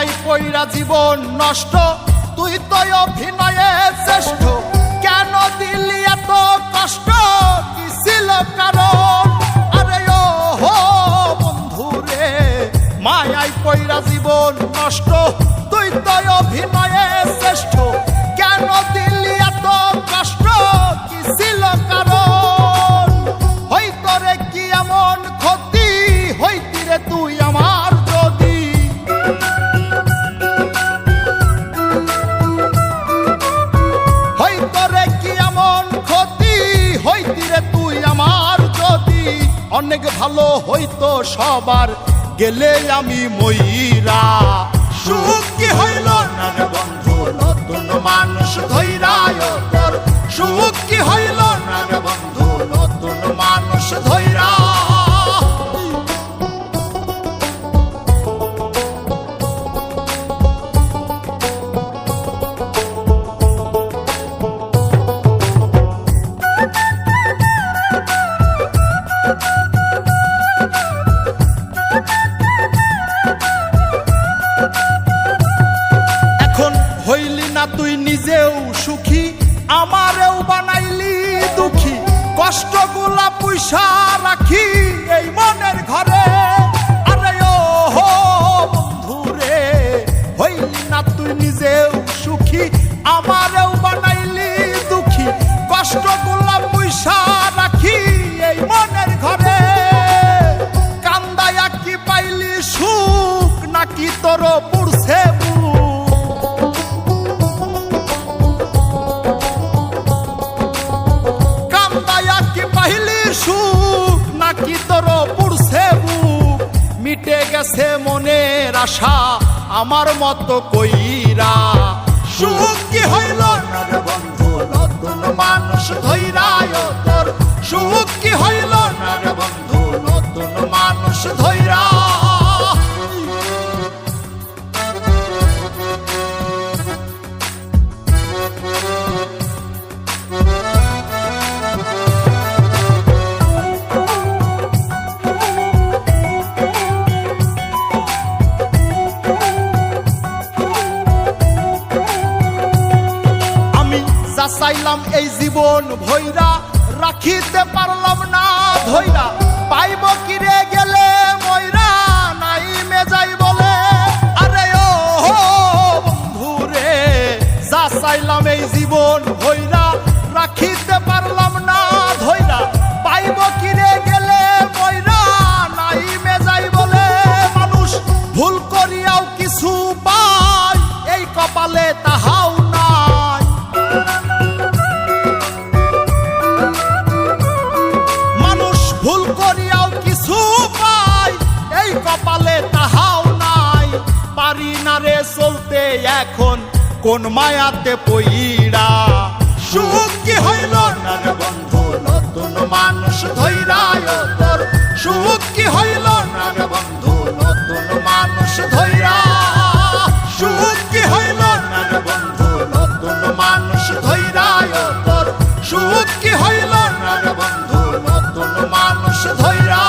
মায়াই পইরা জীবন নষ্ট, তুই তো অভিনয়ে শ্রেষ্ঠ। কেন দিলি এত কষ্ট, কি ছিল কারণ? আরে ও হো বন্ধু রে, মায়াই পইরা জীবন নষ্ট, তুই তো অভিনয়ে শ্রেষ্ঠ। কেন দিলি এত কষ্ট, কি ছিল কারণ? হইতো রে কি এমন ক্ষতি, হইতি রে তুই আমার যদি। হইতো রে কি এমন ক্ষতি, হইতি রে তুই আমার যদি। অনেক ভালো হইতো সবার, গেলে আমি ময়রা। সুখ কি হইল না রে বন্ধু, নতুন মানুষ ধৈরায় তোর। সুখ কি হইল না রে বন্ধু, নতুন মানুষ ধৈরা। হইলি না তুই নিজেও সুখী, আমারেও বানাইলি দুঃখী। কষ্টগুলা পয়সা রাখি এই মনের ঘরে। আরে ও হো বন্ধু রে, হইলি না তুই নিজেও সুখী, আমারেও বানাইলি দুঃখী। কষ্টগুলা পয়সা রাখি এই মনের ঘরে। কান্দায়া কি পাইলি সুখ, নাকি তোর পুরছে সুখ, নাকি তোর পুরছে বুক? মিটে গেছে মনের আশা আমার মতো কইরা। সুখ কি হইল না রে বন্ধু, নতুন মানুষ ধৈরায় তোর। সুখ কি হইল না রে বন্ধু, নতুন মানুষ ধৈরা। চাইলাম এই জীবন ভৈরা, রাখিতে পারলাম না ধৈরা। পাইব কিরে গেলে ময়রা, নাই মে যাই বলে। আরে ও হো বন্ধু রে, যা চাইলাম এই জীবন ভৈরা, রাখিতে পারলাম না ধৈরা। পাইব কিরে গেলে ময়রা, নাই মে যাই বলে। মানুষ ভুল করিয়াও কিছু পায়, এই কপালে তাহাও নাই। ভুল করিয়াও কিছু পাই, এই কপালে তাহাও নাই। পারি না রে চলতে এখন কোন মায়াতে পইরা। সুখ কি হইল না রে বন্ধু, নতুন মানুষ ধৈরায় তোর। সুখ কি হইল না রে বন্ধু, নতুন মানুষ ধৈরা। সুখ কি হইল না রে বন্ধু, নতুন মানুষ ধৈরায় তোর। সুখ কি হইল না রে বন্ধু, নতুন মানুষ ধৈরা।